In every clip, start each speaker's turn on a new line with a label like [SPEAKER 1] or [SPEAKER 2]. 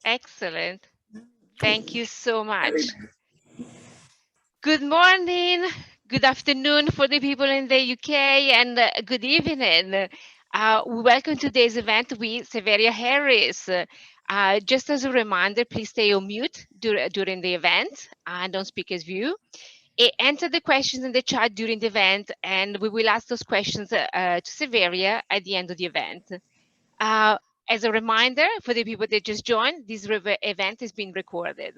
[SPEAKER 1] Excellent. Thank you so much. Good morning, good afternoon for the people in the UK, and good evening. Welcome to today's event with Savaria Harris. Just as a reminder, please stay on mute during the event and don't speak as you. Enter the questions in the chat during the event, and we will ask those questions to Savaria at the end of the event. As a reminder, for the people that just joined, this event is being recorded.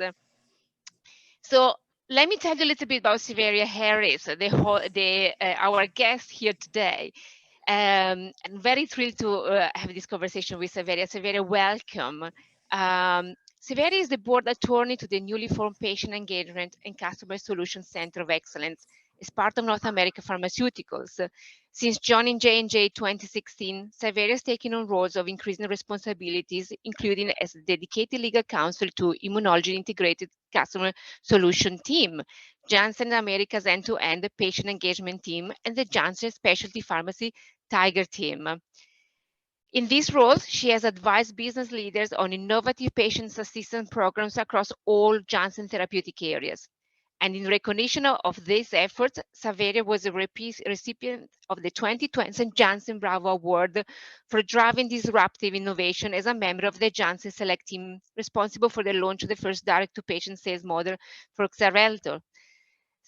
[SPEAKER 1] So let me tell you a little bit about Savaria Harris, our guest here today. I'm very thrilled to have this conversation with Savaria. Savaria, welcome. Savaria is the board attorney to the newly formed Patient Engagement and Customer Solutions Center of Excellence as part of North America Pharmaceuticals. Since joining J&J 2016, Savaria has taken on roles of increasing responsibilities, including as a dedicated legal counsel to Immunology Integrated Customer Solution Team, Janssen America's end-to-end patient engagement team, and the Janssen Specialty Pharmacy Tiger team. In these roles, she has advised business leaders on innovative patient assistance programs across all Janssen therapeutic areas. And in recognition of these efforts, Savaria was a recipient of the 2020 Janssen Bravo Award for driving disruptive innovation as a member of the Janssen Select team responsible for the launch of the first direct-to-patient sales model for Xarelto.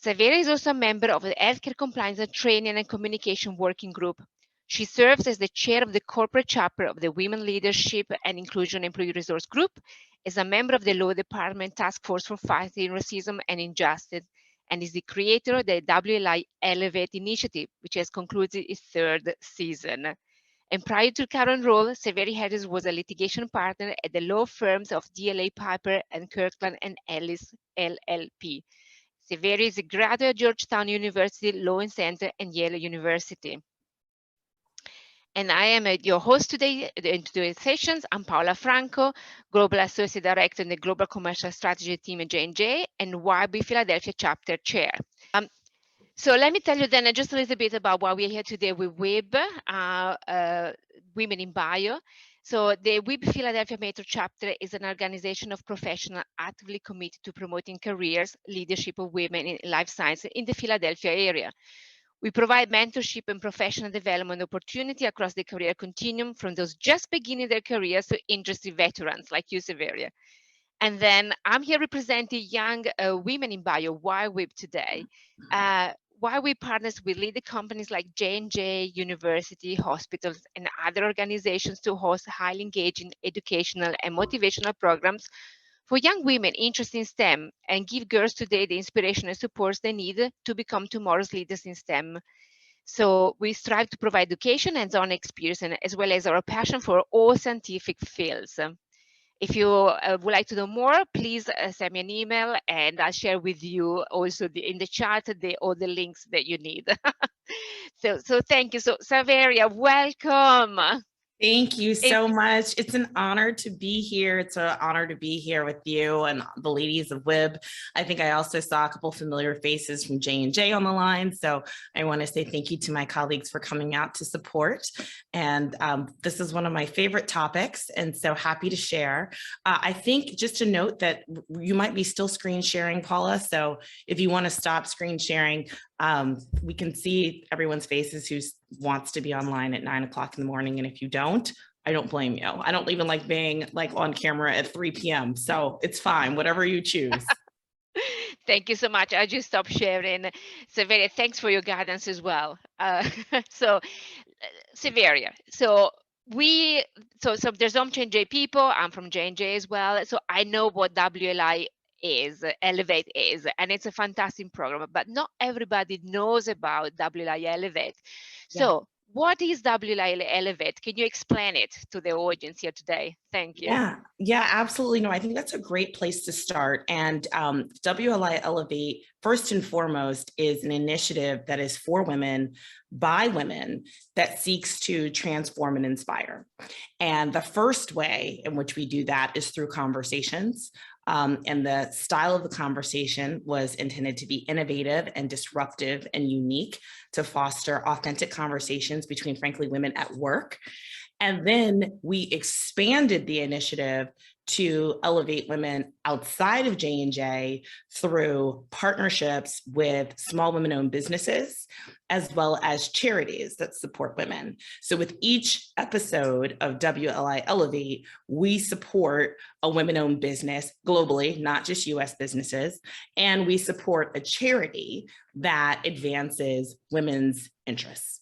[SPEAKER 1] Savaria is also a member of the Healthcare Compliance and Training and Communication Working Group. She serves as the chair of the corporate chapter of the Women Leadership and Inclusion Employee Resource Group, as a member of the Law Department Task Force for Fighting Racism and Injustice, and is the creator of the WLI Elevate initiative, which has concluded its third season. And prior to current role, Savaria Harris was a litigation partner at the law firms of DLA Piper and Kirkland and Ellis LLP. Savaria is a graduate of Georgetown University Law Center and Yale University. And I am your host today in today's sessions. I'm Paola Franco, Global Associate Director in the Global Commercial Strategy Team at J&J and YWIB-Philadelphia Chapter Chair. So let me tell you then just a little bit about why we're here today with WIB, Women in Bio. So the YWIB-Philadelphia Metro Chapter is an organization of professionals actively committed to promoting careers, leadership of women in life sciences in the Philadelphia area. We provide mentorship and professional development opportunity across the career continuum, from those just beginning their careers to interested veterans like you, Savaria. And then I'm here representing young women in bio, YWIB today. YWIB partners with leading companies like J&J, university, hospitals, and other organizations to host highly engaging educational and motivational programs for young women interested in STEM, and give girls today the inspiration and supports they need to become tomorrow's leaders in STEM. So we strive to provide education and hands-on experience, as well as our passion for all scientific fields. If you would like to know more, please send me an email, and I'll share with you also in the chat all the links that you need. So thank you. So Savaria, welcome.
[SPEAKER 2] Thank you so much. It's an honor to be here. It's an honor to be here with you and the ladies of WIB. I think I also saw a couple familiar faces from J&J on the line. So I want to say thank you to my colleagues for coming out to support. And this is one of my favorite topics, and so happy to share. I think just to note that you might be still screen sharing, Paula. So if you want to stop screen sharing, we can see everyone's faces who wants to be online at 9 o'clock in the morning. And if you don't, I don't blame you. I don't even like being on camera at 3 p.m. So it's fine, whatever you choose.
[SPEAKER 1] Thank you so much. I just stopped sharing. Savaria, thanks for your guidance as well. So Savaria, so there's some J&J people. I'm from J&J as well. So I know what WLI Elevate is, and it's a fantastic program, but not everybody knows about WLI Elevate. So what is WLI Elevate? Can you explain it to the audience here today? Thank you.
[SPEAKER 2] Yeah, absolutely. No, I think that's a great place to start. And WLI Elevate, first and foremost, is an initiative that is for women, by women, that seeks to transform and inspire. And the first way in which we do that is through conversations. And the style of the conversation was intended to be innovative and disruptive and unique to foster authentic conversations between, frankly, women at work. And then we expanded the initiative to elevate women outside of J&J through partnerships with small women-owned businesses, as well as charities that support women. So with each episode of WLI Elevate, we support a women-owned business globally, not just US businesses, and we support a charity that advances women's interests.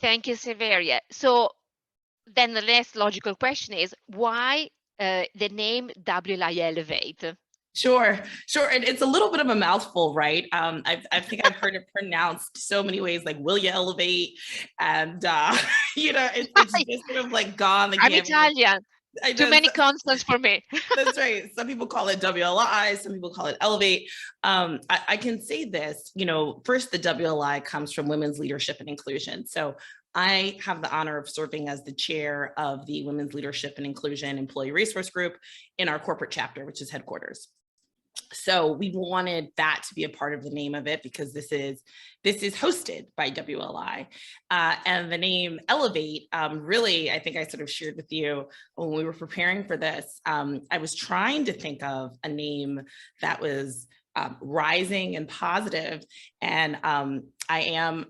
[SPEAKER 1] Thank you, Savaria. So then the next logical question is, why the name WLI Elevate?
[SPEAKER 2] Sure. And it's a little bit of a mouthful, right? I think I've heard it pronounced so many ways, like will you elevate? And it's just sort of like gone.
[SPEAKER 1] I'm Italian. Too many consonants for me.
[SPEAKER 2] That's right. Some people call it WLI, some people call it Elevate. I can say this, first the WLI comes from Women's Leadership and Inclusion. So I have the honor of serving as the chair of the Women's Leadership and Inclusion Employee Resource Group in our corporate chapter, which is headquarters. So we wanted that to be a part of the name of it because this is hosted by WLI. And the name Elevate, really, I think I sort of shared with you when we were preparing for this, I was trying to think of a name that was rising and positive. And I'm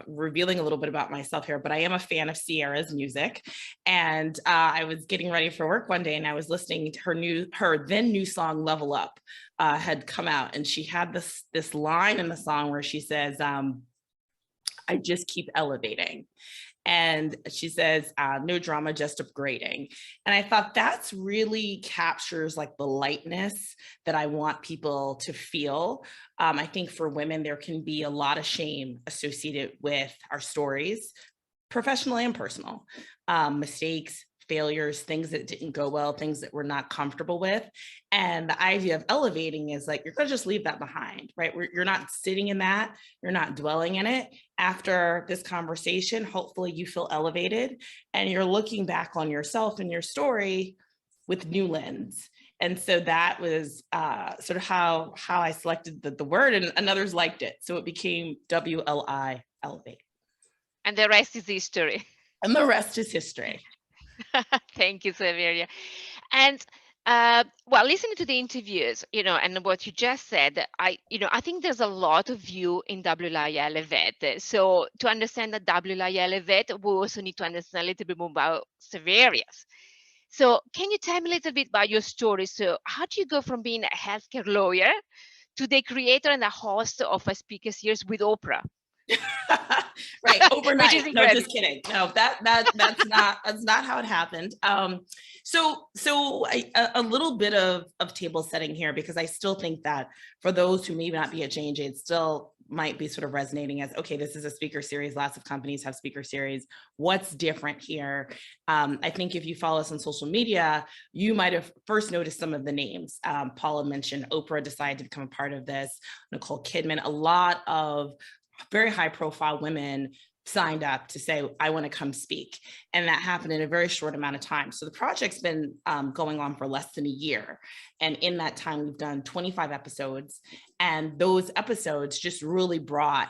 [SPEAKER 2] revealing a little bit about myself here, but I am a fan of Sierra's music. And I was getting ready for work one day and I was listening to her then new song, Level Up, had come out. And she had this line in the song where she says, I just keep elevating. And she says, no drama, just upgrading. And I thought that's really captures like the lightness that I want people to feel. I think for women, there can be a lot of shame associated with our stories, professional and personal, mistakes, failures, things that didn't go well, things that we're not comfortable with. And the idea of elevating is like, you're gonna just leave that behind, right? You're not sitting in that, you're not dwelling in it. After this conversation, hopefully you feel elevated and you're looking back on yourself and your story with new lens. And so that was sort of how I selected the word, and others liked it. So it became WLI Elevate.
[SPEAKER 1] And the rest is history.
[SPEAKER 2] And the rest is history.
[SPEAKER 1] Thank you, Savaria. And well, listening to the interviews, and what you just said, I think there's a lot of you in WLI Elevate. So to understand the WLI Elevate, we also need to understand a little bit more about Savaria's. So can you tell me a little bit about your story? So how do you go from being a healthcare lawyer to the creator and the host of a speaker series with Oprah?
[SPEAKER 2] Right, overnight. No, just kidding. No, that's not how it happened. So a little bit of table setting here, because I still think that for those who may not be at J&J, it still might be sort of resonating as, okay, this is a speaker series. Lots of companies have speaker series. What's different here? I think if you follow us on social media, you might have first noticed some of the names. Paula mentioned Oprah decided to become a part of this. Nicole Kidman, a lot of very high profile women signed up to say, I want to come speak. And that happened in a very short amount of time. So the project's been going on for less than a year. And in that time, we've done 25 episodes. And those episodes just really brought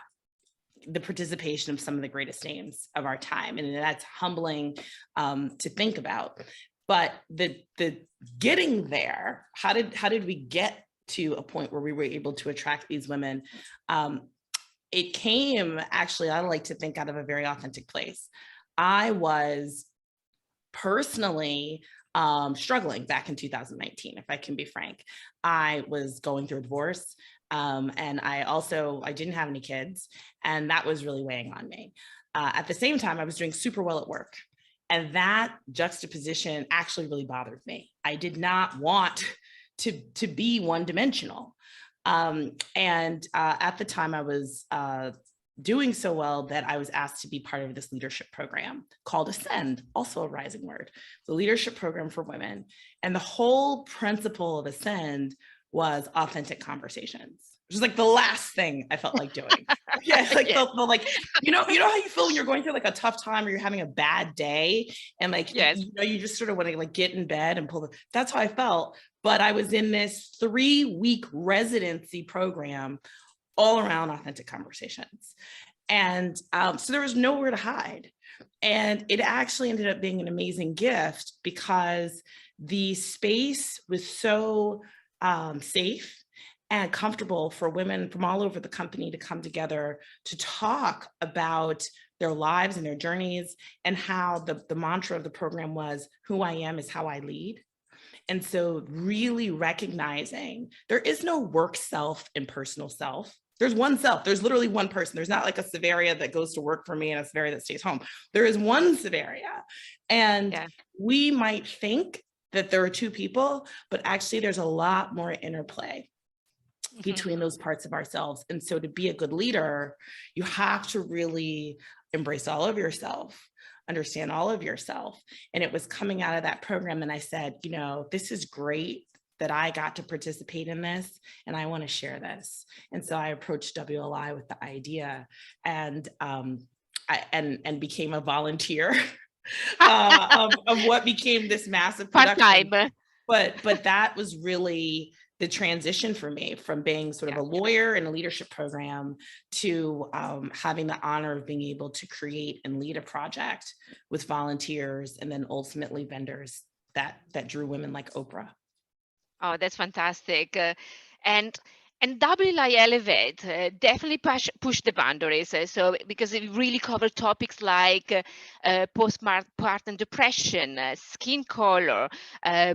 [SPEAKER 2] the participation of some of the greatest names of our time. And that's humbling to think about. But the getting there, how did we get to a point where we were able to attract these women? It came, actually, I like to think, out of a very authentic place. I was personally struggling back in 2019, if I can be frank. I was going through a divorce, and I didn't have any kids, and that was really weighing on me. At the same time, I was doing super well at work, and that juxtaposition actually really bothered me. I did not want to be one-dimensional. And at the time I was doing so well that I was asked to be part of this leadership program called Ascend, also a rising word, the leadership program for women. And the whole principle of Ascend was authentic conversations, which is like the last thing I felt like doing. Yeah, it's like
[SPEAKER 1] Yeah.
[SPEAKER 2] the like, you know how you feel when you're going through like a tough time or you're having a bad day, and like,
[SPEAKER 1] Yes.
[SPEAKER 2] you just sort of want to like get in bed and that's how I felt. But I was in this 3-week residency program all around authentic conversations. And so there was nowhere to hide, And it actually ended up being an amazing gift because the space was so safe and comfortable for women from all over the company to come together to talk about their lives and their journeys, and how the mantra of the program was, who I am is how I lead. And so really recognizing there is no work self and personal self. There's one self. There's literally one person. There's not like a Savaria that goes to work for me and a Savaria that stays home. There is one Savaria. And we might think that there are two people, but actually there's a lot more interplay between those parts of ourselves. And so to be a good leader, you have to really embrace all of yourself, understand all of yourself. And it was coming out of that program. And I said, you know, this is great that I got to participate in this, and I want to share this. And so I approached WLI with the idea, and and became a volunteer of what became this massive production. But that was really the transition for me from being sort of a lawyer in a leadership program to having the honor of being able to create and lead a project with volunteers and then ultimately vendors that drew women like Oprah.
[SPEAKER 1] Oh, that's fantastic. And WLI Elevate definitely push the boundaries. So because it really covered topics like postpartum depression, skin color,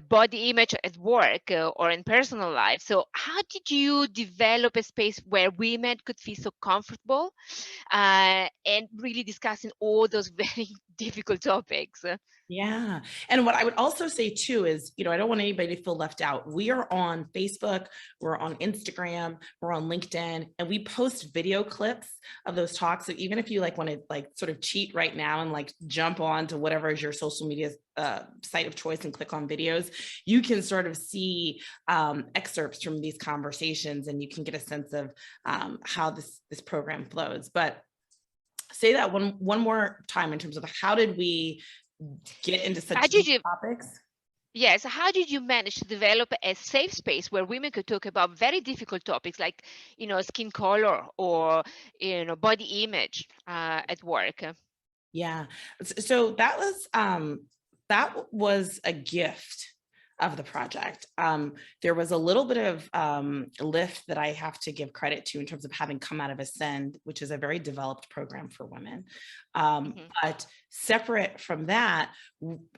[SPEAKER 1] body image at work or in personal life. So how did you develop a space where women could feel so comfortable and really discussing all those very difficult topics?
[SPEAKER 2] Yeah. And what I would also say too is, you know, I don't want anybody to feel left out. We are on Facebook, we're on Instagram, we're on LinkedIn, and we post video clips of those talks. So even if you like want to like sort of cheat right now and like jump on to whatever is your social media site of choice and click on videos, you can sort of see excerpts from these conversations, and you can get a sense of how this program flows. But say that one more time in terms of how did we get into such deep topics?
[SPEAKER 1] Yes. How did you manage to develop a safe space where women could talk about very difficult topics like, you know, skin color or, you know, body image at work?
[SPEAKER 2] Yeah. So that was a gift of the project. There was a little bit of lift that I have to give credit to in terms of having come out of Ascend, which is a very developed program for women. But separate from that,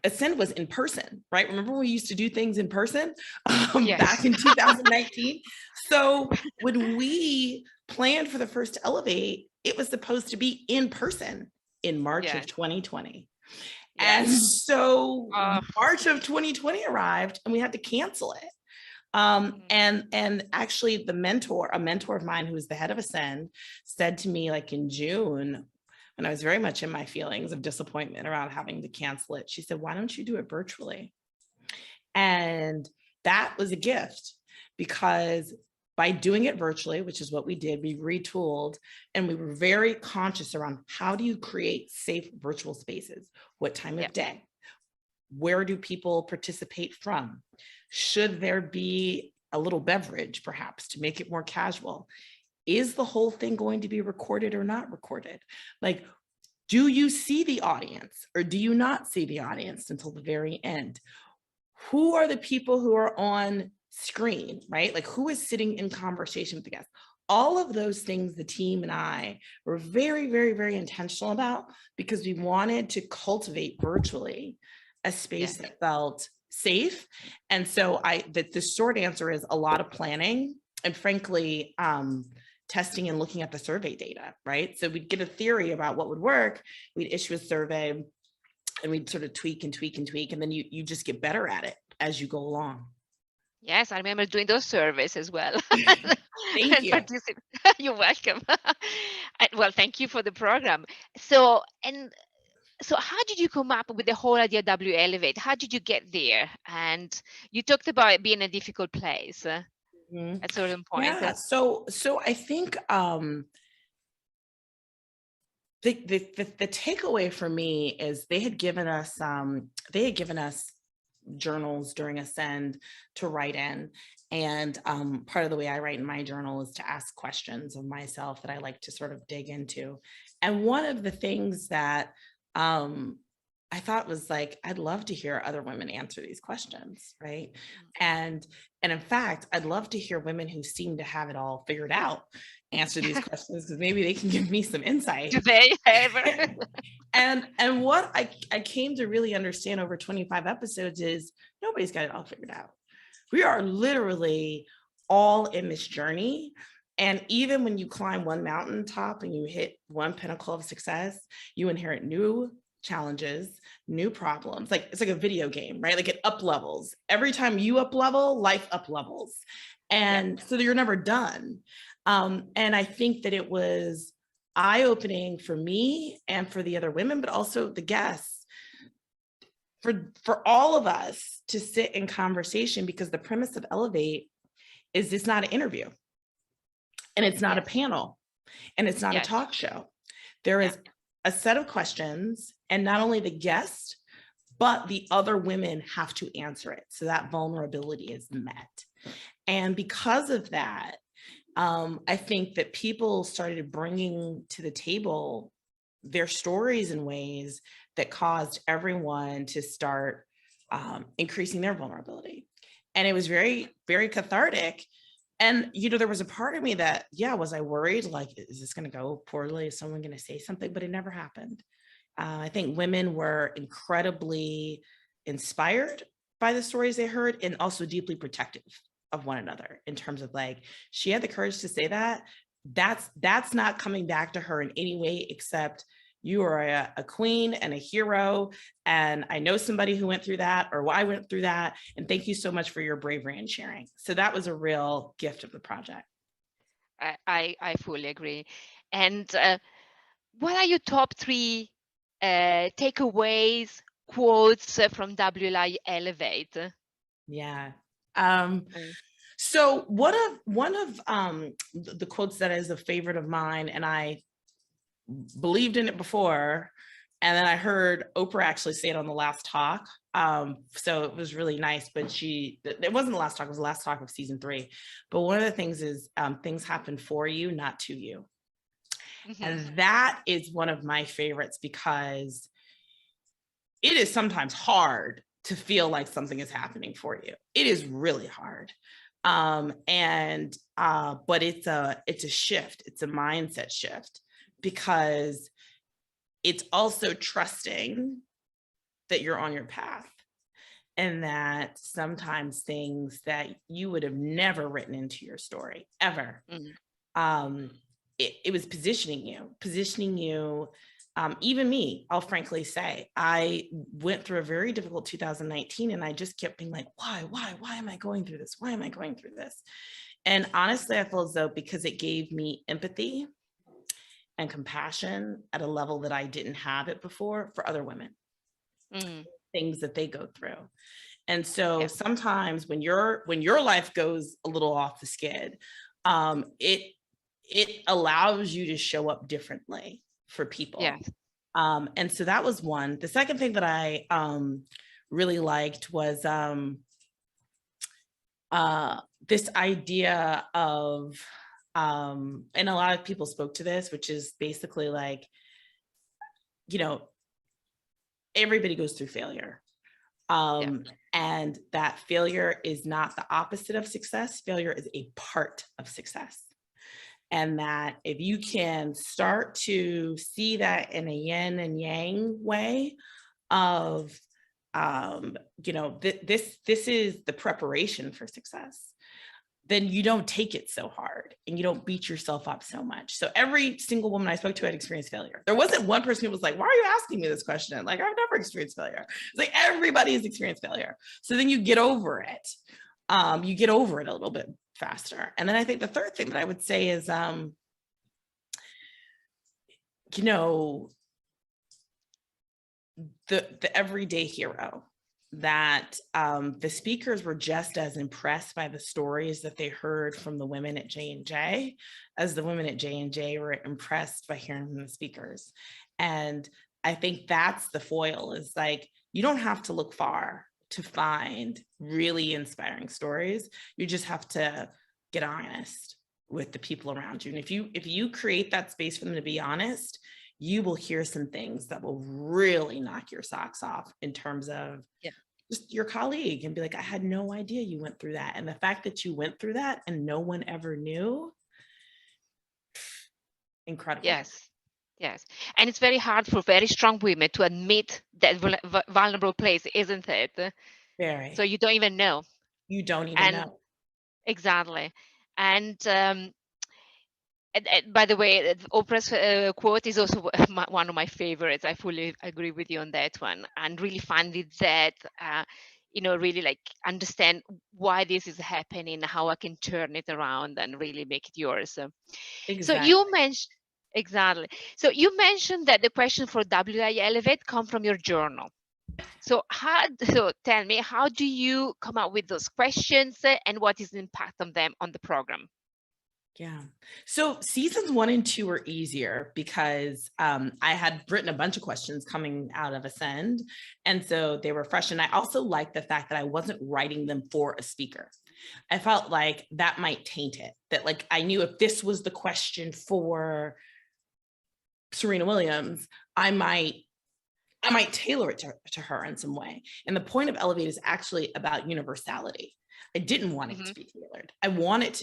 [SPEAKER 2] Ascend was in person, right? Remember when we used to do things in person back in 2019? So when we planned for the first Elevate, it was supposed to be in person in March of 2020. And so March of 2020 arrived and we had to cancel it. And actually a mentor of mine who was the head of Ascend said to me like in June, when I was very much in my feelings of disappointment around having to cancel it, she said, why don't you do it virtually? And that was a gift, because by doing it virtually, which is what we did, we retooled, and we were very conscious around how do you create safe virtual spaces? What time of day? Where do people participate from? Should there be a little beverage perhaps to make it more casual? Is the whole thing going to be recorded or not recorded? Like, do you see the audience or do you not see the audience until the very end? Who are the people who are on screen, right? Like who is sitting in conversation with the guests? All of those things the team and I were very, very, very intentional about, because we wanted to cultivate virtually a space that felt safe. And so the short answer is a lot of planning and frankly, testing and looking at the survey data, right? So we'd get a theory about what would work. We'd issue a survey and we'd sort of tweak and tweak and tweak. And then you just get better at it as you go along.
[SPEAKER 1] Yes, I remember doing those surveys as well.
[SPEAKER 2] Thank you.
[SPEAKER 1] You're welcome. Well, thank you for the program. So how did you come up with the whole idea of WLI Elevate? How did you get there? And you talked about it being a difficult place at certain point.
[SPEAKER 2] Yeah. So I think the takeaway for me is they had given us journals during Ascend to write in. And part of the way I write in my journal is to ask questions of myself that I like to sort of dig into. And one of the things that I thought was like, I'd love to hear other women answer these questions, right? And in fact, I'd love to hear women who seem to have it all figured out answer these questions, because maybe they can give me some insight.
[SPEAKER 1] Do they ever?
[SPEAKER 2] And what I came to really understand over 25 episodes is nobody's got it all figured out. We are literally all in this journey. And even when you climb one mountaintop and you hit one pinnacle of success, you inherit new challenges, new problems. Like it's like a video game, right? Like it up levels. Every time you up level, life up levels. And so you're never done. And I think that it was eye-opening for me and for the other women, but also the guests, for all of us to sit in conversation, because the premise of Elevate is it's not an interview, and it's not a panel, and it's not a talk show. There is a set of questions, and not only the guest, but the other women have to answer it. So that vulnerability is met. And because of that, I think that people started bringing to the table their stories in ways that caused everyone to start increasing their vulnerability. And it was very, very cathartic. And, you know, there was a part of me that, was I worried? Like, is this going to go poorly? Is someone going to say something? But it never happened. I think women were incredibly inspired by the stories they heard, and also deeply protective of one another, in terms of like, she had the courage to say that. That's not coming back to her in any way except, you are a queen and a hero. And I know somebody who went through that, or I went through that. And thank you so much for your bravery and sharing. So that was a real gift of the project.
[SPEAKER 1] I fully agree. And what are your top 3 takeaways, quotes from WLI Elevate?
[SPEAKER 2] Yeah. So one of the quotes that is a favorite of mine, and I believed in it before, and then I heard Oprah actually say it on the last talk. So it was really nice, but it wasn't the last talk, it was the last talk of season 3. But one of the things is, things happen for you, not to you. And that is one of my favorites, because it is sometimes hard to feel like something is happening for you. It is really hard. But it's a shift. It's a mindset shift, because it's also trusting that you're on your path, and that sometimes things that you would have never written into your story ever, it was positioning you. Even me, I'll frankly say, I went through a very difficult 2019, and I just kept being like, why am I going through this? Why am I going through this? And honestly, I feel as though, because it gave me empathy and compassion at a level that I didn't have it before for other women, things that they go through. And so sometimes when your life goes a little off the skid, it allows you to show up differently for people. And so that was one. The second thing that I really liked was this idea of, and a lot of people spoke to this, which is basically like, you know, everybody goes through failure. And that failure is not the opposite of success. Failure is a part of success. And that if you can start to see that in a yin and yang way of, this is the preparation for success, then you don't take it so hard and you don't beat yourself up so much. So every single woman I spoke to had experienced failure. There wasn't one person who was like, why are you asking me this question? Like, I've never experienced failure. It's like, everybody has experienced failure. So then you get over it. You get over it a little bit faster. And then I think the third thing that I would say is, the everyday hero, that the speakers were just as impressed by the stories that they heard from the women at J&J as the women at J&J were impressed by hearing from the speakers. And I think that's the foil, is like, you don't have to look far to find really inspiring stories. You just have to get honest with the people around you. And if you create that space for them to be honest, you will hear some things that will really knock your socks off in terms of just your colleague, and be like, I had no idea you went through that. And the fact that you went through that and no one ever knew, incredible.
[SPEAKER 1] Yes. Yes. And it's very hard for very strong women to admit that vulnerable place, isn't it?
[SPEAKER 2] Very.
[SPEAKER 1] So you don't even know.
[SPEAKER 2] You don't even know.
[SPEAKER 1] Exactly. And by the way, Oprah's quote is also one of my favorites. I fully agree with you on that one, and really find it that really like understand why this is happening, how I can turn it around and really make it yours.
[SPEAKER 2] Exactly.
[SPEAKER 1] So you mentioned So you mentioned that the question for WLI Elevate come from your journal. So tell me, how do you come up with those questions, and what is the impact of them on the program?
[SPEAKER 2] Yeah. So seasons 1 and 2 were easier because I had written a bunch of questions coming out of Ascend. And so they were fresh. And I also liked the fact that I wasn't writing them for a speaker. I felt like that might taint it, that like I knew if this was the question for Serena Williams, I might tailor it to her in some way. And the point of Elevate is actually about universality. I didn't want it to be tailored. I want it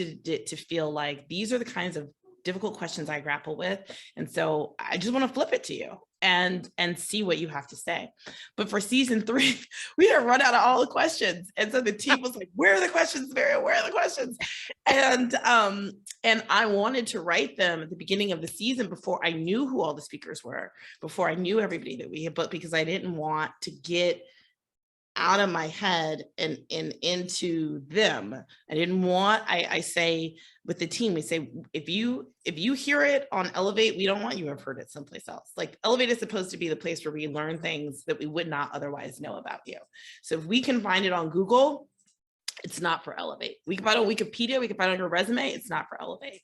[SPEAKER 2] to feel like these are the kinds of difficult questions I grapple with. And so I just want to flip it to you and see what you have to say. But for season 3, we had run out of all the questions. And so the team was like, where are the questions, Savaria? Where are the questions? And I wanted to write them at the beginning of the season before I knew who all the speakers were, before I knew everybody that we had booked, because I didn't want to get out of my head and into them. I didn't want, I say with the team, we say, if you hear it on Elevate, we don't want you to have heard it someplace else. Like Elevate is supposed to be the place where we learn things that we would not otherwise know about you. So if we can find it on Google, it's not for Elevate. We can find it on Wikipedia, we can find it on your resume, it's not for Elevate.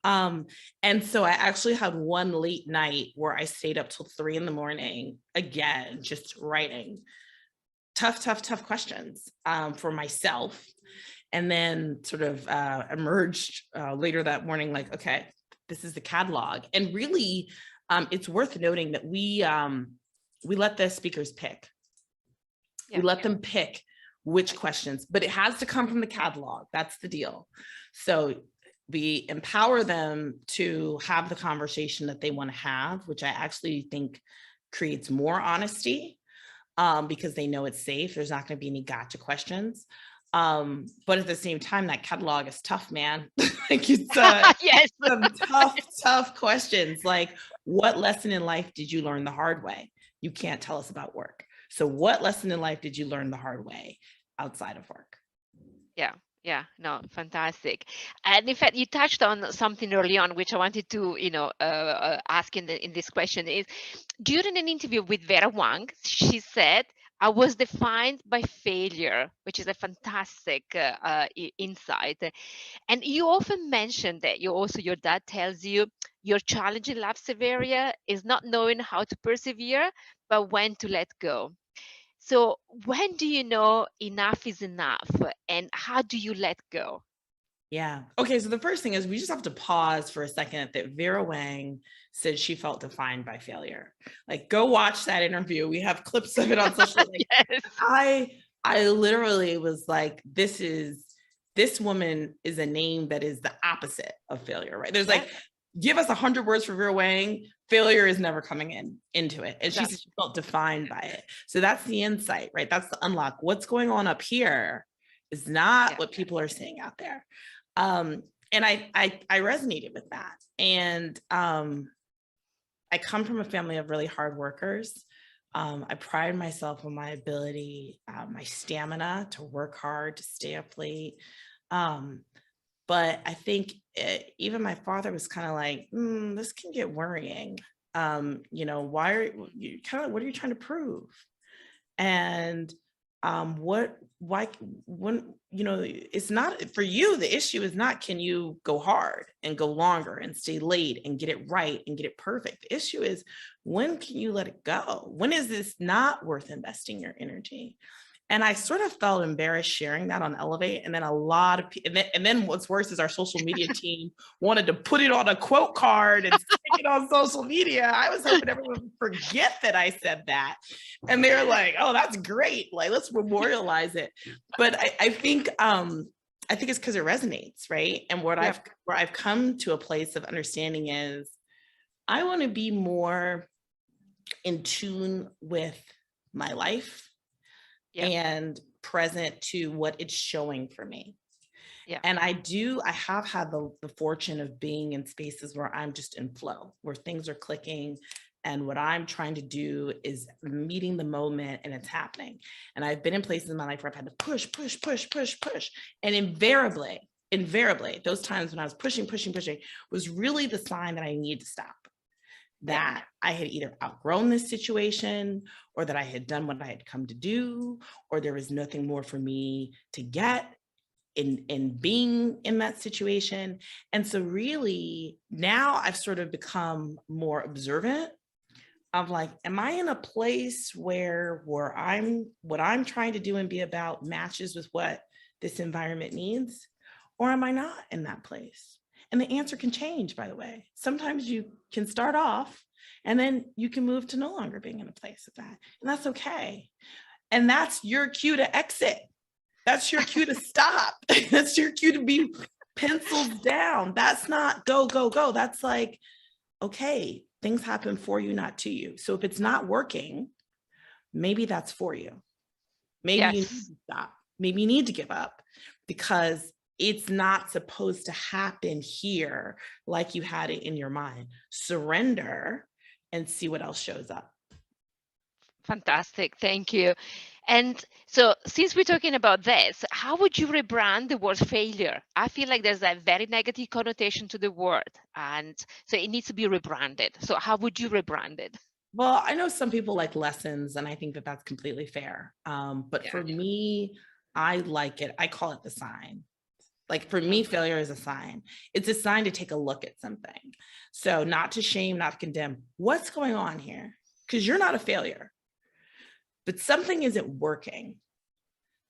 [SPEAKER 2] And so I actually had one late night where I stayed up till 3 a.m, again, just writing tough questions for myself, and then sort of emerged later that morning like, okay, this is the catalog. And really it's worth noting that we let the speakers pick. We let them pick which questions, but it has to come from the catalog. That's the deal. So we empower them to have the conversation that they want to have, which I actually think creates more honesty. Because they know it's safe. There's not going to be any gotcha questions. But at the same time, that catalog is tough, man. Like it's
[SPEAKER 1] yes.
[SPEAKER 2] some tough questions. Like, what lesson in life did you learn the hard way? You can't tell us about work. So what lesson in life did you learn the hard way outside of work?
[SPEAKER 1] Yeah, no, fantastic. And in fact, you touched on something early on, which I wanted to, ask in this question is, during an interview with Vera Wang, she said, I was defined by failure, which is a fantastic insight. And you often mention that your dad tells you your challenge in life, Savaria, is not knowing how to persevere, but when to let go. So when do you know enough is enough, and how do you let go?
[SPEAKER 2] Yeah. Okay. So the first thing is we just have to pause for a second that Vera Wang said she felt defined by failure. Like, go watch that interview. We have clips of it on social media.
[SPEAKER 1] Yes.
[SPEAKER 2] I literally was like, this woman is a name that is the opposite of failure, right? There's like, give us 100 words for Vera Wang, failure is never coming into it. And she said she felt defined by it. So that's the insight, right? That's the unlock. What's going on up here is not what people are saying out there. And I resonated with that. And I come from a family of really hard workers. I pride myself on my ability, my stamina to work hard, to stay up late. But I think even my father was kind of like, this can get worrying. What are you trying to prove? And it's not for you. The issue is not, can you go hard and go longer and stay late and get it right and get it perfect? The issue is, when can you let it go? When is this not worth investing your energy? And I sort of felt embarrassed sharing that on Elevate. And then a lot of people, and then what's worse is our social media team wanted to put it on a quote card and stick it on social media. I was hoping everyone would forget that I said that. And they're like, oh, that's great. Like, let's memorialize it. But I think it's because it resonates, right? And where I've come to a place of understanding is I want to be more in tune with my life and present to what it's showing for me. And I have had the fortune of being in spaces where I'm just in flow, where things are clicking. And what I'm trying to do is meeting the moment and it's happening. And I've been in places in my life where I've had to push. And invariably, those times when I was pushing was really the sign that I need to stop. That I had either outgrown this situation or that I had done what I had come to do, or there was nothing more for me to get in being in that situation. And so really now I've sort of become more observant of like, am I in a place where what I'm trying to do and be about matches with what this environment needs, or am I not in that place? And the answer can change, by the way. Sometimes you can start off and then you can move to no longer being in a place of that. And that's okay. And that's your cue to exit. That's your cue to stop. That's your cue to be pencils down. That's not go. That's like, okay, things happen for you, not to you. So if it's not working, maybe that's for you. Maybe you need to stop. Maybe you need to give up because it's not supposed to happen here like you had it in your mind. Surrender and see what else shows up.
[SPEAKER 1] Fantastic. Thank you. And so since we're talking about this, how would you rebrand the word failure? I feel like there's a very negative connotation to the word, and so it needs to be rebranded. So how would you rebrand it?
[SPEAKER 2] Well, I know some people like lessons, and I think that that's completely fair. But for me, I like it. I call it the sign. Like for me, failure is a sign. It's a sign to take a look at something. So not to shame, not to condemn. What's going on here? Because you're not a failure, but something isn't working.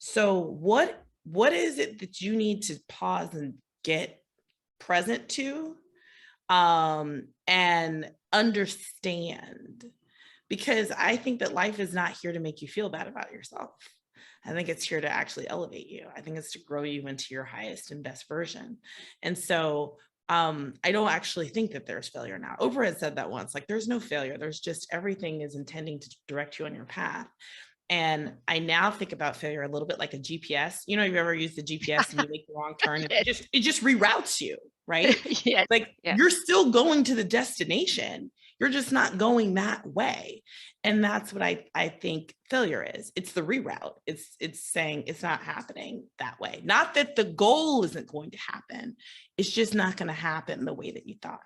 [SPEAKER 2] So what is it that you need to pause and get present to and understand? Because I think that life is not here to make you feel bad about yourself. I think it's here to actually elevate you. I think it's to grow you into your highest and best version. And so I don't actually think that there's failure now. Oprah had said that once, like there's no failure. There's just everything is intending to direct you on your path. And I now think about failure a little bit like a GPS. You know, you ever use the GPS and you make the wrong turn and it just reroutes you, right? You're still going to the destination. You're just not going that way. And that's what I think failure is. It's the reroute. It's saying it's not happening that way. Not that the goal isn't going to happen. It's just not going to happen the way that you thought.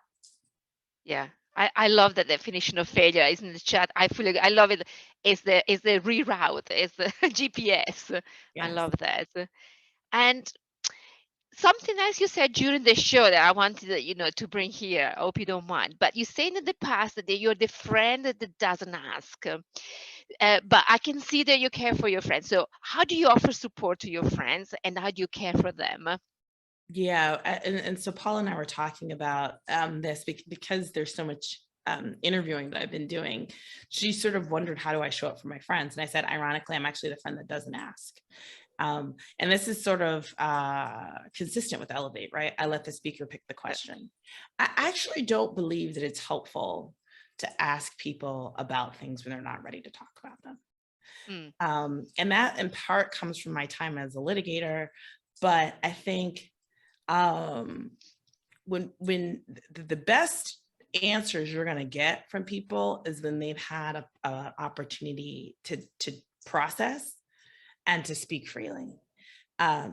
[SPEAKER 1] Yeah. I love the definition of failure is in the chat. I love it. It's the reroute, it's the GPS. Yes. I love that. And something else you said during the show that I wanted to bring here. I hope you don't mind. But you said in the past that you're the friend that doesn't ask. But I can see that you care for your friends. So how do you offer support to your friends and how do you care for them?
[SPEAKER 2] Yeah, and so Paula and I were talking about this because there's so much interviewing that I've been doing. She sort of wondered, how do I show up for my friends? And I said, ironically, I'm actually the friend that doesn't ask. And this is sort of consistent with Elevate, right? I let the speaker pick the question. I actually don't believe that it's helpful to ask people about things when they're not ready to talk about them. And that in part comes from my time as a litigator, but I think when the best answers you're going to get from people is when they've had an opportunity to process and to speak freely.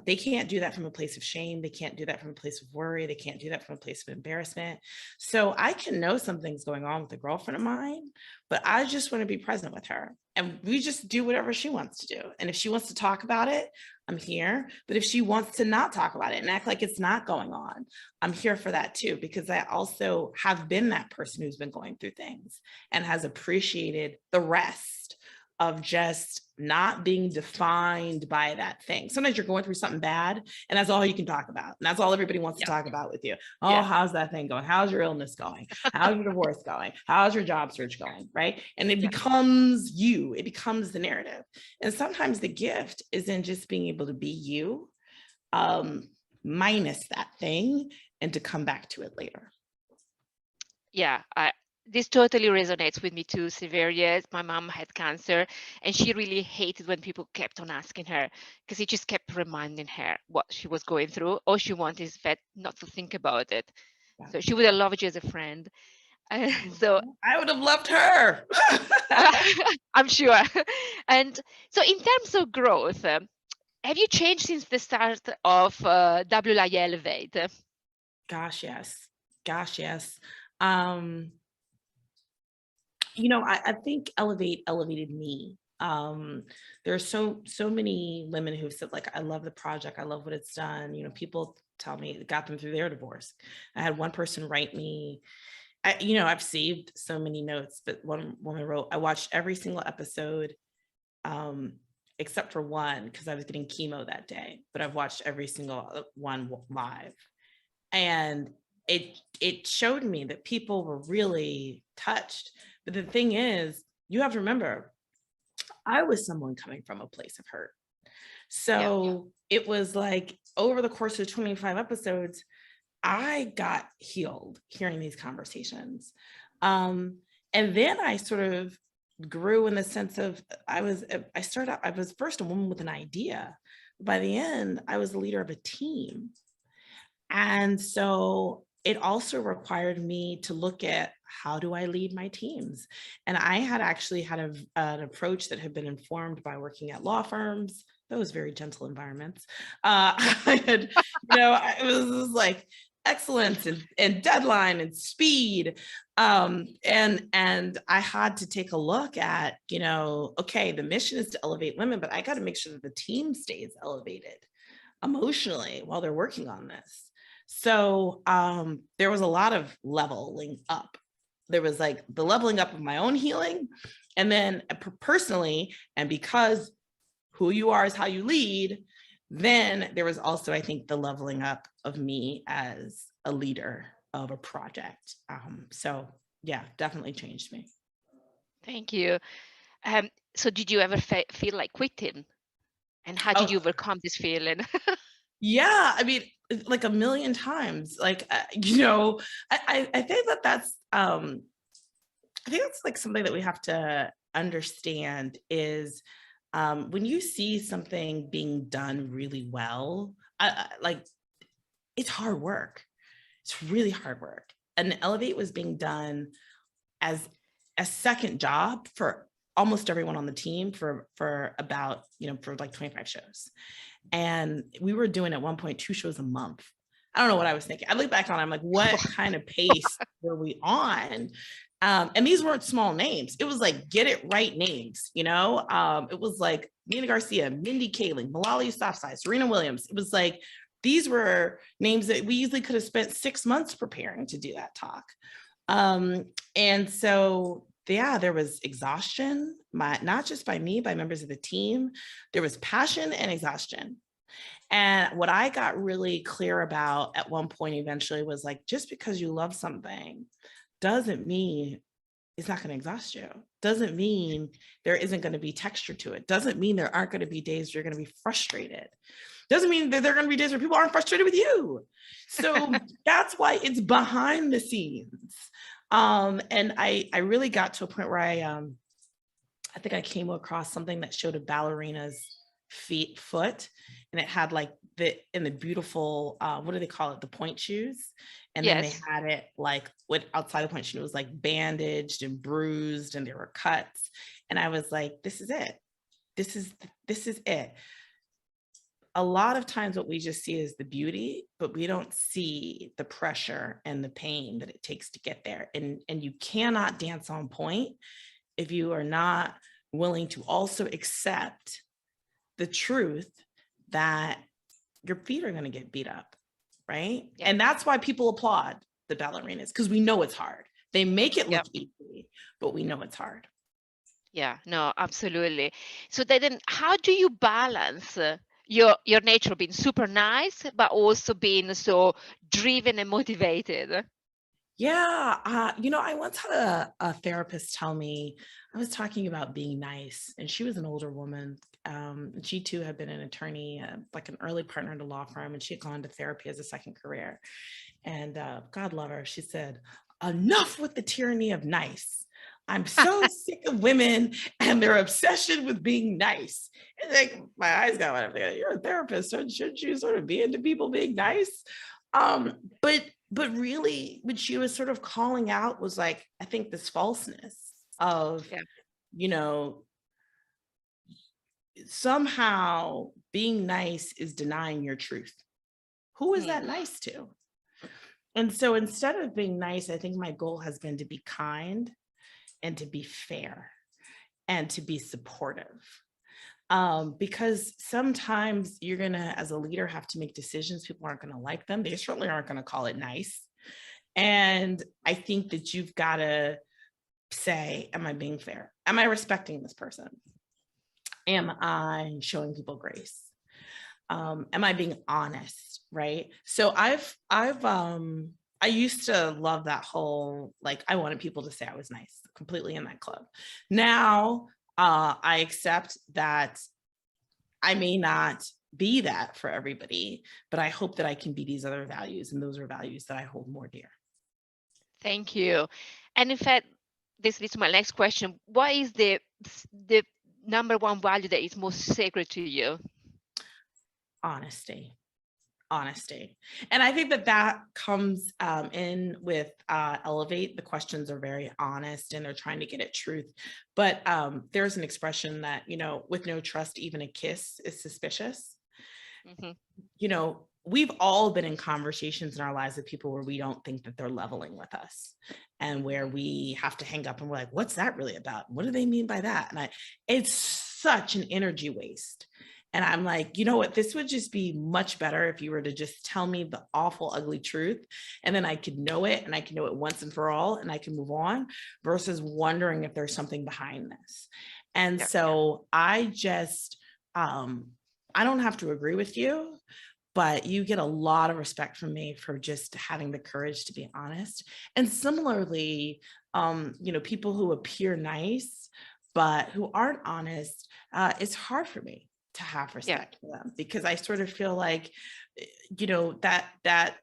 [SPEAKER 2] They can't do that from a place of shame. They can't do that from a place of worry. They can't do that from a place of embarrassment. So I can know something's going on with a girlfriend of mine, but I just want to be present with her. And we just do whatever she wants to do. And if she wants to talk about it, I'm here. But if she wants to not talk about it and act like it's not going on, I'm here for that too, because I also have been that person who's been going through things and has appreciated the rest of just not being defined by that thing. Sometimes you're going through something bad and that's all you can talk about. And that's all everybody wants to talk about with you. Oh, how's that thing going? How's your illness going? How's your divorce going? How's your job search going? Right. And it becomes you, it becomes the narrative. And sometimes the gift is in just being able to be you, minus that thing, and to come back to it later.
[SPEAKER 1] Yeah, this totally resonates with me too. Savaria, my mom had cancer, and she really hated when people kept on asking her, because it just kept reminding her what she was going through. All she wanted is vet not to think about it.
[SPEAKER 2] Yeah.
[SPEAKER 1] So she would have loved you as a friend. So
[SPEAKER 2] I would have loved her.
[SPEAKER 1] I'm sure. And so in terms of growth, have you changed since the start of WLI Elevate?
[SPEAKER 2] Gosh, yes. Gosh, yes. You know, I think Elevate elevated me. There are so many women who've said, like, I love the project, I love what it's done. You know, people tell me it got them through their divorce. I had one person write me, you know, I've saved so many notes, but one woman wrote, I watched every single episode, except for one, because I was getting chemo that day, but I've watched every single one live. And it showed me that people were really touched. But the thing is, you have to remember, I was someone coming from a place of hurt. So it was like over the course of 25 episodes, I got healed hearing these conversations. And then I sort of grew in the sense of I was first a woman with an idea. By the end, I was the leader of a team. And so it also required me to look at, how do I lead my teams? And I had actually had an approach that had been informed by working at law firms, those very gentle environments. I had, you know, it was like excellence and deadline and speed. And I had to take a look at, you know, okay, the mission is to elevate women, but I got to make sure that the team stays elevated emotionally while they're working on this. So there was a lot of leveling up. There was like the leveling up of my own healing. And then personally, and because who you are is how you lead, then there was also, I think, the leveling up of me as a leader of a project. So yeah, definitely changed me.
[SPEAKER 1] Thank you. So did you ever feel like quitting? And how did you overcome this feeling?
[SPEAKER 2] Yeah, I mean, like a million times. Like, you know, I think that's I think that's like something that we have to understand is when you see something being done really well, like it's hard work. It's really hard work. And Elevate was being done as a second job for almost everyone on the team for about, you know, for like 25 shows. And we were doing at one point 2 shows a month. I don't know what I was thinking. I look back on it, I'm like, what kind of pace were we on? And these weren't small names. It was like, get it right names, you know? It was like Nina Garcia, Mindy Kaling, Malala Yousafzai, Serena Williams. It was like, these were names that we easily could have spent 6 months preparing to do that talk. And so, yeah, there was exhaustion, not just by me, by members of the team. There was passion and exhaustion. And what I got really clear about at one point eventually was like, just because you love something doesn't mean it's not going to exhaust you. Doesn't mean there isn't going to be texture to it. Doesn't mean there aren't going to be days where you're going to be frustrated. Doesn't mean that there are going to be days where people aren't frustrated with you. So that's why it's behind the scenes. And I really got to a point where I think I came across something that showed a ballerina's foot, and it had like the beautiful, what do they call it? The point shoes. And then they had it like outside the point shoe, it was like bandaged and bruised and there were cuts. And I was like, this is it. This is it. A lot of times what we just see is the beauty, but we don't see the pressure and the pain that it takes to get there. And you cannot dance on point if you are not willing to also accept the truth that your feet are going to get beat up, right? Yeah. And that's why people applaud the ballerinas, because we know it's hard. They make it look easy, but we know it's hard.
[SPEAKER 1] Yeah, no, absolutely. So then how do you balance your nature being super nice, but also being so driven and motivated?
[SPEAKER 2] Yeah, I once had a therapist tell me, I was talking about being nice, and she was an older woman. And she too had been an attorney, like an early partner in a law firm, and she had gone to therapy as a second career. And God love her, she said, "Enough with the tyranny of nice. I'm so sick of women and their obsession with being nice." And like my eyes got wet. I'm thinking, you're a therapist, so shouldn't you sort of be into people being nice? But really what she was sort of calling out was like, I think this falseness of,
[SPEAKER 1] Yeah.
[SPEAKER 2] you know, somehow being nice is denying your truth. Who is
[SPEAKER 1] Mm,
[SPEAKER 2] that nice to? And so instead of being nice, I think my goal has been to be kind and to be fair and to be supportive. Because sometimes you're gonna, as a leader, have to make decisions. People aren't gonna like them. They certainly aren't gonna call it nice. And I think that you've got to say, am I being fair? Am I respecting this person? Am I showing people grace? Am I being honest? Right. So I used to love that whole, like, I wanted people to say I was nice, completely in that club. Now I accept that I may not be that for everybody, but I hope that I can be these other values, and those are values that I hold more dear.
[SPEAKER 1] thank you. And in fact, this leads to my next question. What is the number one value that is most sacred to you?
[SPEAKER 2] Honesty. Honesty. And I think that that comes in with Elevate. The questions are very honest and they're trying to get at truth. But there's an expression that, with no trust, even a kiss is suspicious.
[SPEAKER 1] Hmm.
[SPEAKER 2] We've all been in conversations in our lives with people where we don't think that they're leveling with us, and where we have to hang up and we're like, what's that really about? What do they mean by that? And it's such an energy waste. And I'm like, you know what? This would just be much better if you were to just tell me the awful, ugly truth. And then I could know it, and I can know it once and for all, and I can move on, versus wondering if there's something behind this. And
[SPEAKER 1] Yeah.
[SPEAKER 2] so I just, I don't have to agree with you, but you get a lot of respect from me for just having the courage to be honest. And similarly, people who appear nice, but who aren't honest, it's hard for me to have
[SPEAKER 1] Yeah.
[SPEAKER 2] respect for them, because I sort of feel like, that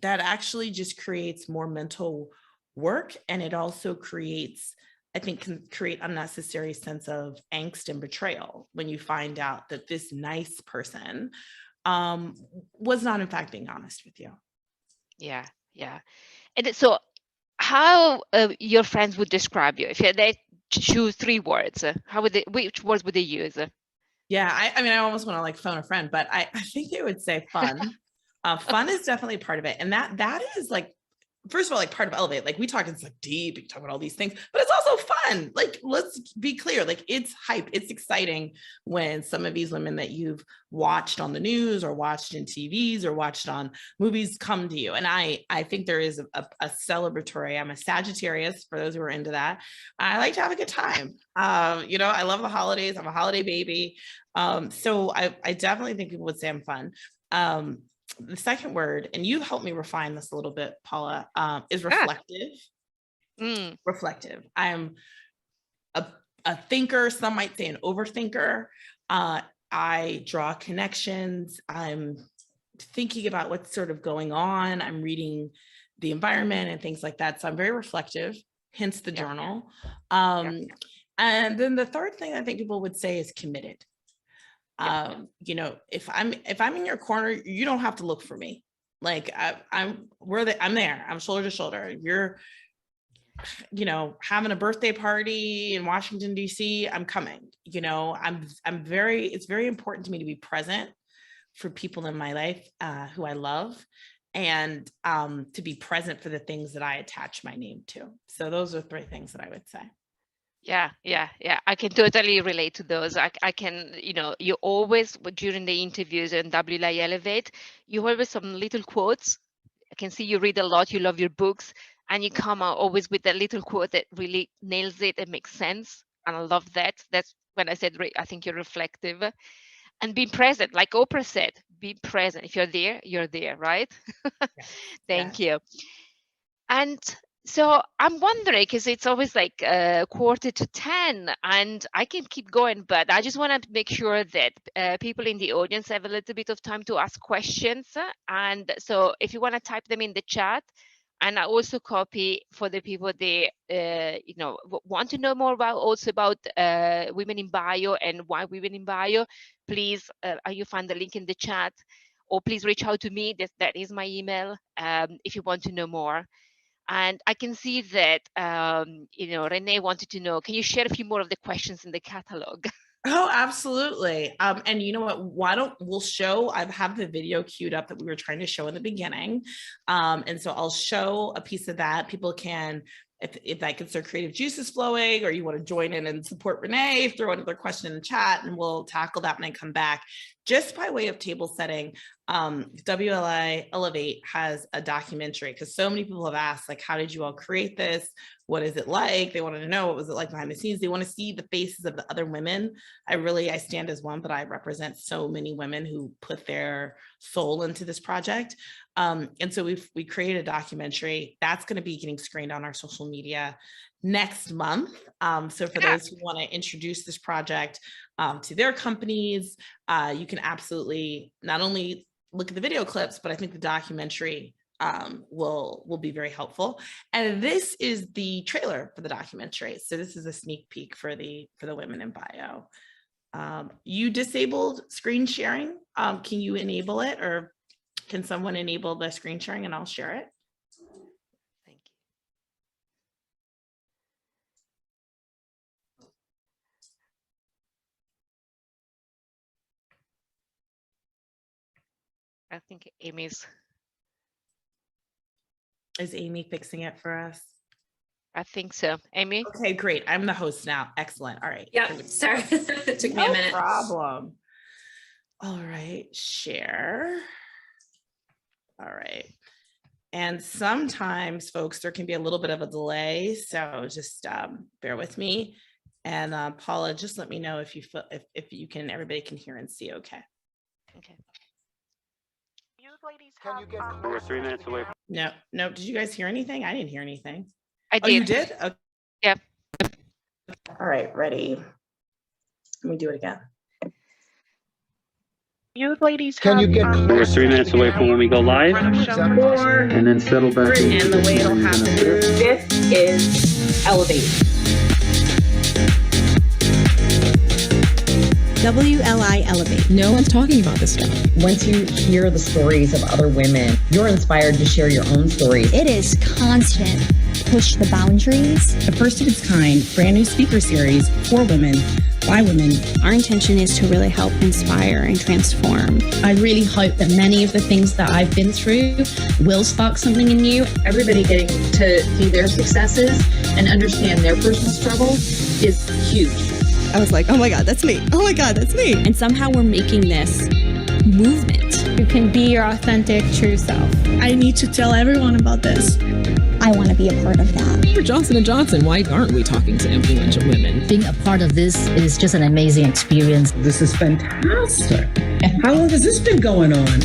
[SPEAKER 2] actually just creates more mental work. And it also creates, I think, can create unnecessary sense of angst and betrayal when you find out that this nice person was not in fact being honest with you.
[SPEAKER 1] Yeah. Yeah. And so how your friends would describe you if they choose three words, which words would they use?
[SPEAKER 2] Yeah, I mean, I almost want to like phone a friend, but I think they would say fun. Fun is definitely part of it. And that is like, first of all, like part of Elevate. Like we talk, it's like deep, you talk about all these things, but it's also fun. Like, let's be clear, like it's hype, it's exciting when some of these women that you've watched on the news or watched in TVs or watched on movies come to you. And I think there is a celebratory, I'm a Sagittarius, for those who are into that. I like to have a good time. I love the holidays. I'm a holiday baby. So I definitely think people would say I'm fun. The second word, and you helped me refine this a little bit, Paula, is
[SPEAKER 1] Ah.
[SPEAKER 2] reflective.
[SPEAKER 1] Mm.
[SPEAKER 2] Reflective. I'm a thinker. Some might say an overthinker. I draw connections. I'm thinking about what's sort of going on. I'm reading the environment and things like that. So I'm very reflective, hence the
[SPEAKER 1] Yeah.
[SPEAKER 2] journal.
[SPEAKER 1] Yeah.
[SPEAKER 2] And then the third thing I think people would say is committed.
[SPEAKER 1] Yeah.
[SPEAKER 2] If I'm in your corner, you don't have to look for me. Like I'm there. I'm shoulder to shoulder. You're, having a birthday party in Washington, D.C., I'm coming. It's very important to me to be present for people in my life who I love, and to be present for the things that I attach my name to. So those are three things that I would say.
[SPEAKER 1] Yeah, yeah, yeah. I can totally relate to those. I can, you always, during the interviews and WLI Elevate, you always some little quotes. I can see you read a lot, you love your books, and you come out always with that little quote that really nails it and makes sense. And I love that. That's when I said, I think you're reflective. And being present, like Oprah said, be present. If you're there, right?
[SPEAKER 2] Yes.
[SPEAKER 1] Thank you. And so I'm wondering, because it's always like 9:45, and I can keep going, but I just want to make sure that people in the audience have a little bit of time to ask questions. And so if you want to type them in the chat, and I also copy for the people they want to know more about, also about women in bio and why women in bio. Please, you find the link in the chat, or please reach out to me. That is my email if you want to know more. And I can see that Renee wanted to know. Can you share a few more of the questions in the catalog?
[SPEAKER 2] Oh, absolutely. And you know what? I have the video queued up that we were trying to show in the beginning. And so I'll show a piece of that. People can, if that gets their creative juices flowing, or you want to join in and support Renee, throw another question in the chat and we'll tackle that when I come back. Just by way of table setting, WLI Elevate has a documentary, because so many people have asked, like, how did you all create this? What is it like? They wanted to know, what was it like behind the scenes? They want to see the faces of the other women. I stand as one, but I represent so many women who put their soul into this project. And so we created a documentary that's going to be getting screened on our social media next month. So for those who want to introduce this project to their companies, you can absolutely not only look at the video clips, but I think the documentary will be very helpful. And this is the trailer for the documentary. So this is a sneak peek for the women in bio. You disabled screen sharing. Can you enable it, or can someone enable the screen sharing and I'll share it?
[SPEAKER 1] Thank you. I think
[SPEAKER 2] Is Amy fixing it for us?
[SPEAKER 1] I think so. Amy?
[SPEAKER 2] Okay, great. I'm the host now. Excellent. All right.
[SPEAKER 3] Yeah, sorry. It took me a minute.
[SPEAKER 2] No problem. All right, share. All right. And sometimes, folks, there can be a little bit of a delay, so just bear with me. And Paula, just let me know if you can, everybody can hear and see. Okay.
[SPEAKER 1] Okay.
[SPEAKER 4] We're 3 minutes away.
[SPEAKER 2] No. Did you guys hear anything? I didn't hear anything.
[SPEAKER 1] I did.
[SPEAKER 2] Oh, you did? Okay.
[SPEAKER 1] Yeah.
[SPEAKER 2] All right, ready. Let me do it again.
[SPEAKER 5] You ladies
[SPEAKER 4] Can you get
[SPEAKER 5] We're
[SPEAKER 4] 3 minutes away from when we go live, and then settle back.
[SPEAKER 2] And the way it'll happen.
[SPEAKER 3] This is Elevate.
[SPEAKER 6] WLI Elevate.
[SPEAKER 7] No one's talking about this stuff.
[SPEAKER 8] Once you hear the stories of other women, you're inspired to share your own stories.
[SPEAKER 6] It is constant push the boundaries.
[SPEAKER 7] A first of its kind, brand new speaker series for women, by women.
[SPEAKER 6] Our intention is to really help inspire and transform.
[SPEAKER 7] I really hope that many of the things that I've been through will spark something in you.
[SPEAKER 3] Everybody getting to see their successes and understand their personal struggle is huge.
[SPEAKER 9] I was like, oh my God, that's me. Oh my God, that's me.
[SPEAKER 6] And somehow we're making this movement.
[SPEAKER 10] You can be your authentic, true self.
[SPEAKER 9] I need to tell everyone about this.
[SPEAKER 6] I want to be a part of that.
[SPEAKER 7] For Johnson & Johnson, why aren't we talking to influential women?
[SPEAKER 8] Being a part of this is just an amazing experience.
[SPEAKER 11] This is fantastic. How long has this been going on?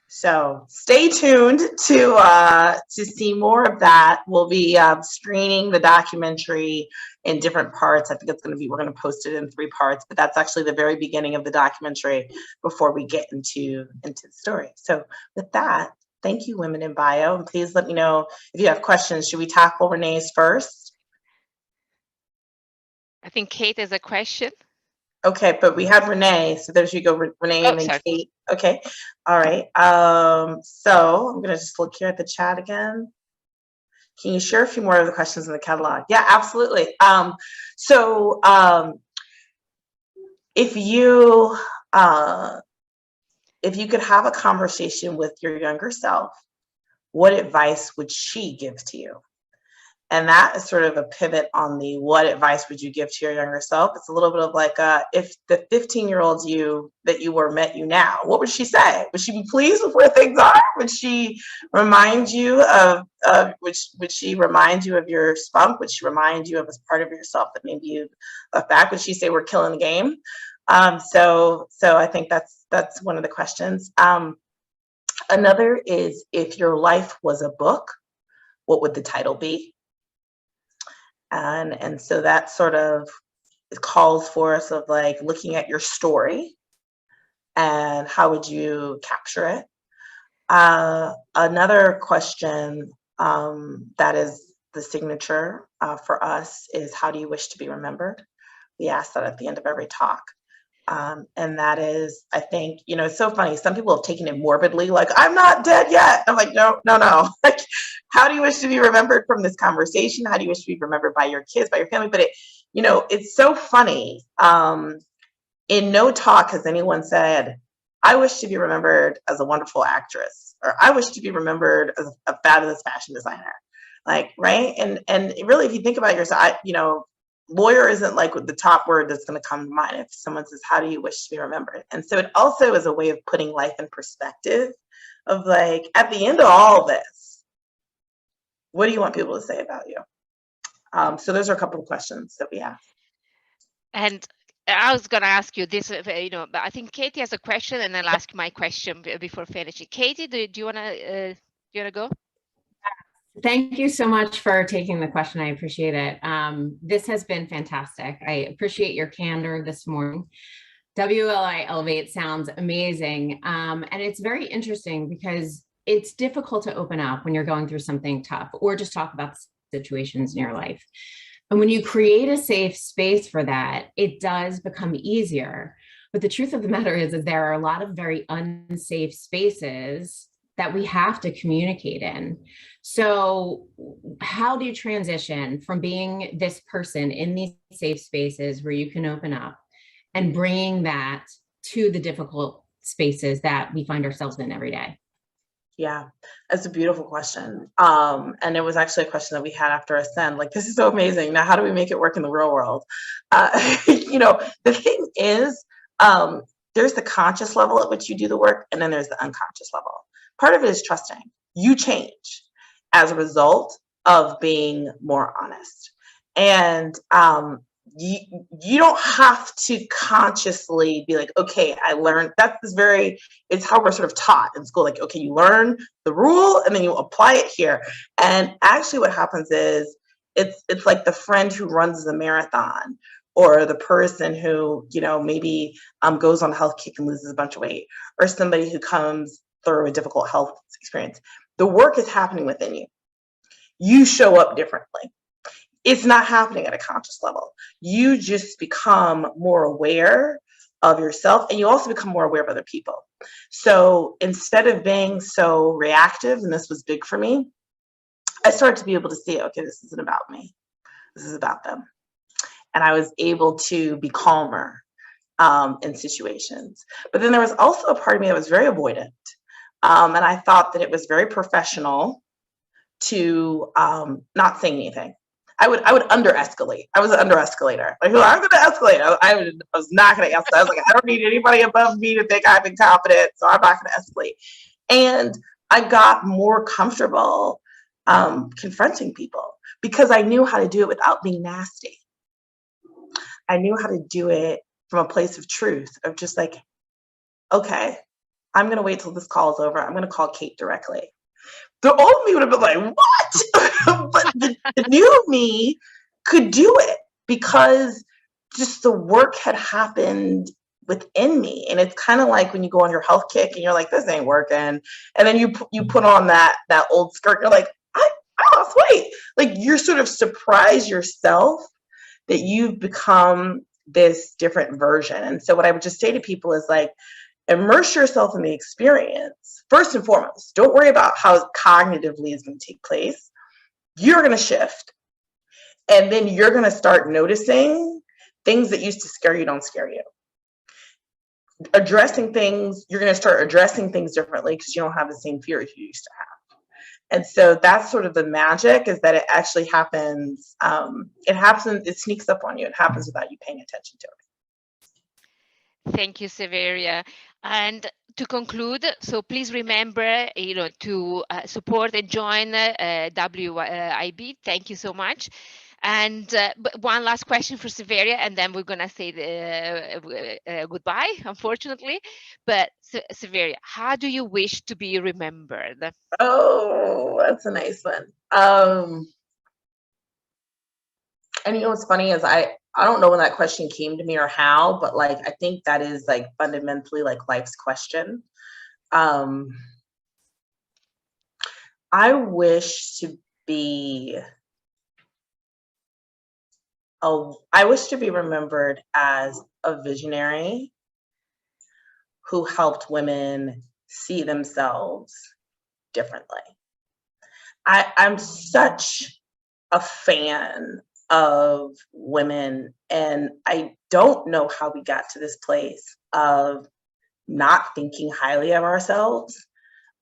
[SPEAKER 2] So stay tuned to see more of that. We'll be screening the documentary in different parts. I think we're going to post it in 3 parts, but that's actually the very beginning of the documentary before we get into the story. So with that, thank you, Women in Bio. And please let me know if you have questions. Should we tackle Renee's first?
[SPEAKER 1] I think Kate has a question.
[SPEAKER 2] Okay, but we have Renee, so there you go, Renee, and then Kate. Okay, all right. So I'm gonna just look here at the chat again. Can you share a few more of the questions in the catalog? Yeah, absolutely. If you could have a conversation with your younger self, what advice would she give to you? And that is sort of a pivot on the what advice would you give to your younger self? It's a little bit of like, if the 15-year-old you that you were met you now, what would she say? Would she be pleased with where things are? Would she remind you of, would she remind you of your spunk? Would she remind you of a part of yourself that maybe you left back? Would she say we're killing the game? So I think that's one of the questions. Another is, if your life was a book, what would the title be? And so that sort of calls for us of like looking at your story and how would you capture it. Another question that is the signature for us is, how do you wish to be remembered? We ask that at the end of every talk. And that is, I think, you know, it's so funny. Some people have taken it morbidly, like, I'm not dead yet. I'm like, no. Like, how do you wish to be remembered from this conversation? How do you wish to be remembered by your kids, by your family? But it, you know, it's so funny. In no talk has anyone said, I wish to be remembered as a wonderful actress, or I wish to be remembered as a fabulous fashion designer. Like, right? And really, if you think about yourself, you know, lawyer isn't like the top word that's going to come to mind if someone says, how do you wish to be remembered? And so it also is a way of putting life in perspective of like, at the end of all this, what do you want people to say about you? So those are a couple of questions that we have.
[SPEAKER 1] And I was going to ask you this, you know, but I think Katie has a question, and I'll ask my question before finishing. Katie, do you want to go?
[SPEAKER 5] Thank you so much for taking the question. I appreciate it. This has been fantastic. I appreciate your candor this morning. WLI Elevate sounds amazing. And it's very interesting because it's difficult to open up when you're going through something tough, or just talk about situations in your life. And when you create a safe space for that, it does become easier. But the truth of the matter is that there are a lot of very unsafe spaces that we have to communicate in. So how do you transition from being this person in these safe spaces where you can open up and bringing that to the difficult spaces that we find ourselves in every day?
[SPEAKER 2] Yeah, that's a beautiful question. And it was actually a question that we had after Ascend, like, this is so amazing. Now, how do we make it work in the real world? You know, the thing is, there's the conscious level at which you do the work, and then there's the unconscious level. Part of it is trusting. You change as a result of being more honest. And you don't have to consciously be like, okay, I learned. It's how we're sort of taught in school. Like, okay, you learn the rule and then you apply it here. And actually what happens is it's like the friend who runs the marathon, or the person who, you know, maybe goes on a health kick and loses a bunch of weight, or somebody who comes through a difficult health experience. The work is happening within you. You show up differently. It's not happening at a conscious level. You just become more aware of yourself, and you also become more aware of other people. So instead of being so reactive, and this was big for me, I started to be able to see, okay, this isn't about me. This is about them. And I was able to be calmer in situations. But then there was also a part of me that was very avoidant. And I thought that it was very professional to not say anything. I would under-escalate. I was an under-escalator. Like, I'm going to escalate. I was not going to escalate. I was like, I don't need anybody above me to think I'm incompetent, so I'm not going to escalate. And I got more comfortable confronting people because I knew how to do it without being nasty. I knew how to do it from a place of truth, of just like, okay, I'm going to wait till this call is over. I'm going to call Kate directly. The old me would have been like, what? But the new me could do it because just the work had happened within me. And it's kind of like when you go on your health kick and you're like, this ain't working. And then you put on that old skirt. And you're like, I lost weight. Like, you're sort of surprised yourself that you've become this different version. And so what I would just say to people is like, immerse yourself in the experience. First and foremost, don't worry about how cognitively is going to take place. You're going to shift. And then you're going to start noticing things that used to scare you don't scare you. Addressing things, you're going to start addressing things differently because you don't have the same fears you used to have.
[SPEAKER 12] And so that's sort of the magic, is that it actually happens. It sneaks up on you. It happens without you paying attention to it.
[SPEAKER 1] Thank you, Savaria. And to conclude, so please remember, to support and join WIB. Thank you so much. And but one last question for Savaria, and then we're gonna say goodbye, unfortunately. But Savaria, how do you wish to be remembered?
[SPEAKER 12] Oh, that's a nice one. And what's funny is I don't know when that question came to me or how, but like I think that is like fundamentally like life's question. I wish to be remembered as a visionary who helped women see themselves differently. I'm such a fan of women, and I don't know how we got to this place of not thinking highly of ourselves.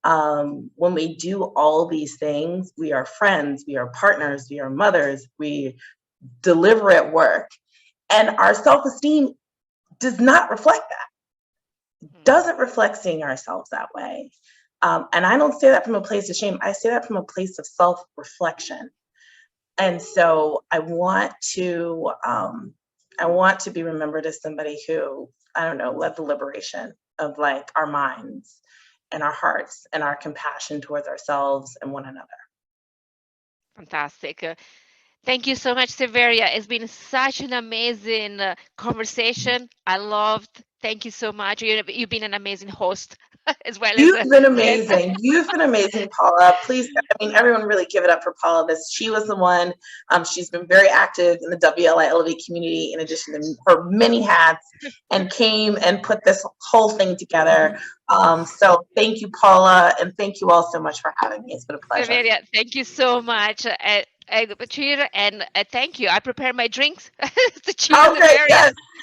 [SPEAKER 12] When we do all these things, we are friends, we are partners, we are mothers, we deliver at work, and our self-esteem does not reflect that. Doesn't reflect seeing ourselves that way. And I don't say that from a place of shame. I say that from a place of self-reflection. And so I want to be remembered as somebody who, I don't know, led the liberation of like our minds and our hearts and our compassion towards ourselves and one another.
[SPEAKER 1] Fantastic. Thank you so much, Savaria. It's been such an amazing conversation. I loved. Thank you so much. You've been an amazing host as well.
[SPEAKER 12] You've been amazing. You've been amazing, Paula. Please, everyone really give it up for Paula. She was the one. She's been very active in the WLI Elevate community, in addition to her many hats, and came and put this whole thing together. So thank you, Paula, and thank you all so much for having me. It's been a pleasure.
[SPEAKER 1] Savaria, thank you so much. Cheers, and thank you. I prepare my drinks to cheers.
[SPEAKER 12] Okay,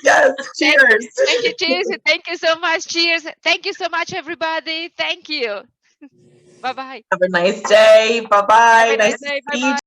[SPEAKER 12] yes, cheers.
[SPEAKER 1] Thank you, cheers. Thank you so much. Cheers. Thank you so much, everybody. Thank you. Bye-bye.
[SPEAKER 12] Have a nice day. Bye-bye.
[SPEAKER 1] Nice day. Bye-bye.